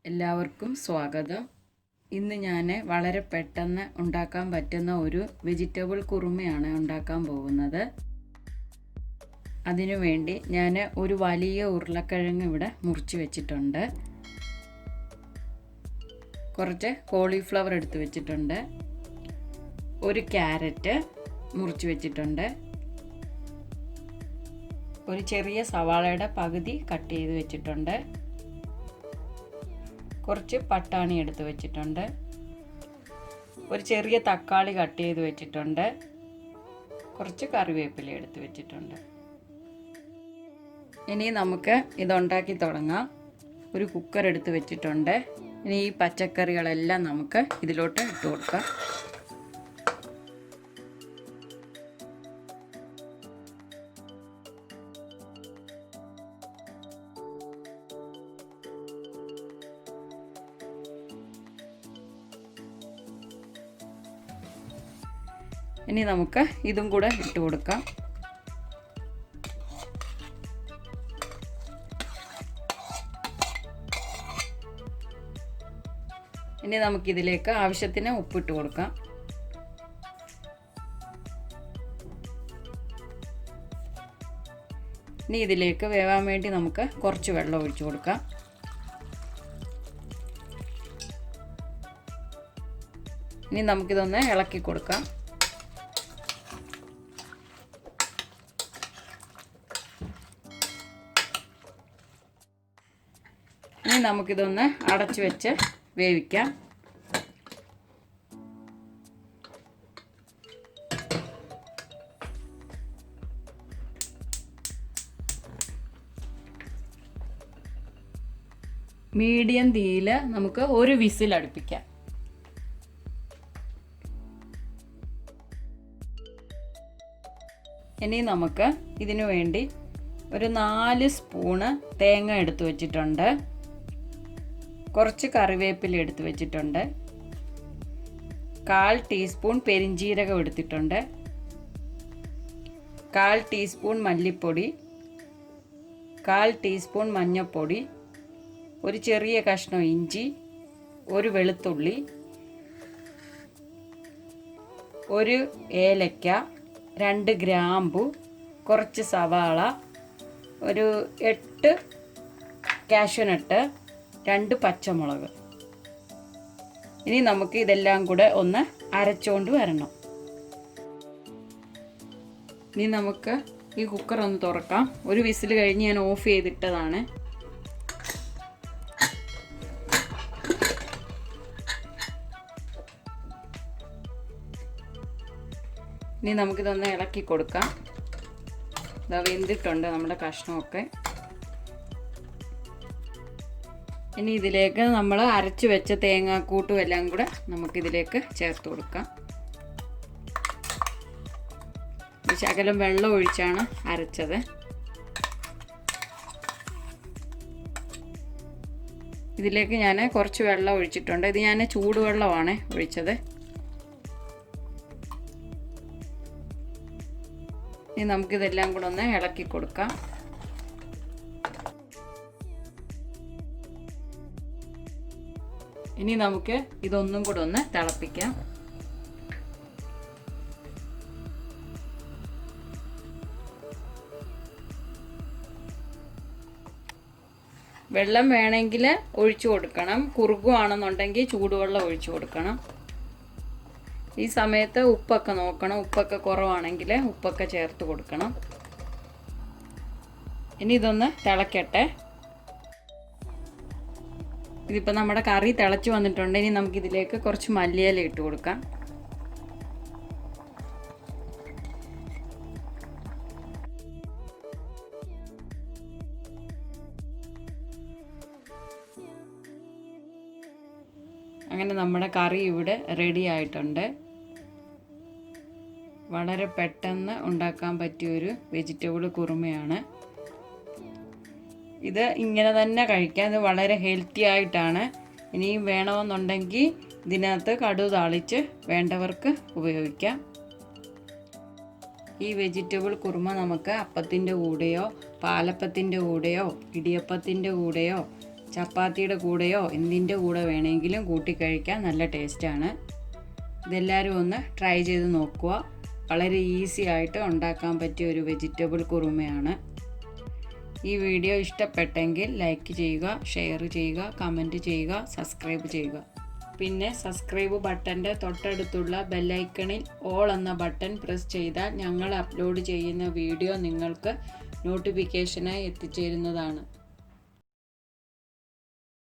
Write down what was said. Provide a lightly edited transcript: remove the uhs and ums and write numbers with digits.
എല്ലാവർക്കും സ്വാഗതം. ഇന്ന് ഞാൻ വളരെ പെട്ടെന്ന് ഉണ്ടാക്കാൻ പറ്റുന്ന ഒരു വെജിറ്റബിൾ കുറുമയാണ് ഉണ്ടാക്കാൻ പോകുന്നത്. അതിനുവേണ്ടി ഞാൻ ഒരു വലിയ ഉരുളക്കിഴങ്ങ് ഇവിടെ മുറിച്ച് വെച്ചിട്ടുണ്ട്. കുറച്ച് കോളിഫ്ലവർ എടുത്ത് വെച്ചിട്ടുണ്ട്. ഒരു ക്യാരറ്റ് മുറിച്ച് വെച്ചിട്ടുണ്ട്. ഒരു ചെറിയ സവാളയുടെ പകുതി കട്ട് ചെയ്ത് വെച്ചിട്ടുണ്ട്. കുറച്ച് പട്ടാണി എടുത്ത് വെച്ചിട്ടുണ്ട്. ഒരു ചെറിയ തക്കാളി കട്ട് ചെയ്ത് വെച്ചിട്ടുണ്ട്. കുറച്ച് കറിവേപ്പില എടുത്ത് വെച്ചിട്ടുണ്ട്. ഇനി നമുക്ക് ഇതുണ്ടാക്കി തുടങ്ങാം. ഒരു കുക്കർ എടുത്ത് വെച്ചിട്ടുണ്ട്. ഇനി ഈ പച്ചക്കറികളെല്ലാം നമുക്ക് ഇതിലോട്ട് ഇട്ട് കൊടുക്കാം. ഇനി നമുക്ക് ഇതും കൂടെ ഇട്ട് കൊടുക്കാം. ഇനി നമുക്കിതിലേക്ക് ആവശ്യത്തിന് ഉപ്പിട്ട് കൊടുക്കാം. ഇനി ഇതിലേക്ക് വേവാൻ വേണ്ടി നമുക്ക് കുറച്ച് വെള്ളം ഒഴിച്ചു കൊടുക്കാം. ഇനി നമുക്കിതൊന്ന് ഇളക്കി കൊടുക്കാം. ഇനി നമുക്കിതൊന്ന് അടച്ചു വെച്ച് വേവിക്കാം. മീഡിയം തീയിൽ നമുക്ക് ഒരു വിസിൽ അടുപ്പിക്കാം. ഇനി നമുക്ക് ഇതിനു വേണ്ടി ഒരു 4 സ്പൂണ് തേങ്ങ എടുത്തു വച്ചിട്ടുണ്ട്. കുറച്ച് കറിവേപ്പില എടുത്ത് വെച്ചിട്ടുണ്ട്. 1/4 ടീസ്പൂൺ പെരിഞ്ജീരകം എടുത്തിട്ടുണ്ട്. 1/4 ടീസ്പൂൺ മല്ലിപ്പൊടി, 1/4 ടീസ്പൂൺ മഞ്ഞൾപ്പൊടി, ഒരു ചെറിയ കഷ്ണം ഇഞ്ചി, ഒരു വെളുത്തുള്ളി, ഒരു ഏലക്ക, 2 ഗ്രാമ്പു, കുറച്ച് സവാള, ഒരു 8 കാഷ്യൂനട്ട്, 2 പച്ചമുളക്. ഇനി നമുക്ക് ഇതെല്ലാം കൂടെ ഒന്ന് അരച്ചുകൊണ്ട് വരണം. ഇനി നമുക്ക് ഈ കുക്കർ ഒന്ന് തുറക്കാം. ഒരു വിസിൽ കഴിഞ്ഞ് ഞാൻ ഓഫ് ചെയ്തിട്ടതാണ്. ഇനി നമുക്കിതൊന്ന് ഇളക്കി കൊടുക്കാം. ഇതാ വെന്തിട്ടുണ്ട് നമ്മുടെ കഷ്ണമൊക്കെ. ഇനി ഇതിലേക്ക് നമ്മൾ അരച്ച് വെച്ച തേങ്ങാക്കൂട്ടും എല്ലാം കൂടെ നമുക്കിതിലേക്ക് ചേർത്ത് കൊടുക്കാം. ശകലം വെള്ളം ഒഴിച്ചാണ് അരച്ചത്. ഇതിലേക്ക് ഞാൻ കുറച്ച് വെള്ളം ഒഴിച്ചിട്ടുണ്ട്. ഇത് ഞാൻ ചൂടുവെള്ളമാണ് ഒഴിച്ചത്. ഇനി നമുക്കിതെല്ലാം കൂടെ ഒന്ന് ഇളക്കി കൊടുക്കാം. ഇനി നമുക്ക് ഇതൊന്നും കൂടെ ഒന്ന് തിളപ്പിക്കാം. വെള്ളം വേണമെങ്കിൽ ഒഴിച്ചു കൊടുക്കണം. കുറുകുവാണെന്നുണ്ടെങ്കിൽ ചൂടുവെള്ളം ഒഴിച്ചു കൊടുക്കണം. ഈ സമയത്ത് ഉപ്പൊക്കെ നോക്കണം. ഉപ്പൊക്കെ കുറവാണെങ്കിൽ ഉപ്പൊക്കെ ചേർത്ത് കൊടുക്കണം. ഇനി ഇതൊന്ന് തിളക്കട്ടെ. ഇതിപ്പോൾ നമ്മുടെ കറി തിളച്ച് വന്നിട്ടുണ്ട്. ഇനി നമുക്കിതിലേക്ക് കുറച്ച് മല്ലിയില ഇട്ട് കൊടുക്കാം. അങ്ങനെ നമ്മുടെ കറി ഇവിടെ റെഡി ആയിട്ടുണ്ട്. വളരെ പെട്ടെന്ന് ഉണ്ടാക്കാൻ പറ്റിയൊരു വെജിറ്റബിൾ കുറുമയാണ്. ഇത് ഇങ്ങനെ തന്നെ കഴിക്കാം. ഇത് വളരെ ഹെൽത്തി ആയിട്ടാണ്. ഇനിയും വേണമെന്നുണ്ടെങ്കിൽ ഇതിനകത്ത് കടുക് താളിച്ച് വേണ്ടവർക്ക് ഉപയോഗിക്കാം. ഈ വെജിറ്റബിൾ കുറുമ നമുക്ക് അപ്പത്തിൻ്റെ കൂടെയോ പാലപ്പത്തിൻ്റെ കൂടെയോ ഇടിയപ്പത്തിൻ്റെ കൂടെയോ ചപ്പാത്തിയുടെ കൂടെയോ എന്തിൻ്റെ കൂടെ വേണമെങ്കിലും കൂട്ടി കഴിക്കാൻ നല്ല ടേസ്റ്റാണ്. ഇതെല്ലാവരും ഒന്ന് ട്രൈ ചെയ്ത് നോക്കുക. വളരെ ഈസി ആയിട്ട് ഉണ്ടാക്കാൻ പറ്റിയ ഒരു വെജിറ്റബിൾ കുറുമയാണ്. ഈ വീഡിയോ ഇഷ്ടപ്പെട്ടെങ്കിൽ ലൈക്ക് ചെയ്യുക, ഷെയർ ചെയ്യുക, കമൻറ്റ് ചെയ്യുക, സബ്സ്ക്രൈബ് ചെയ്യുക. പിന്നെ സബ്സ്ക്രൈബ് ബട്ടൻ്റെ തൊട്ടടുത്തുള്ള ബെല്ലൈക്കണിൽ ഓൾ എന്ന ബട്ടൺ പ്രസ് ചെയ്താൽ ഞങ്ങൾ അപ്ലോഡ് ചെയ്യുന്ന വീഡിയോ നിങ്ങൾക്ക് നോട്ടിഫിക്കേഷനായി എത്തിച്ചേരുന്നതാണ്.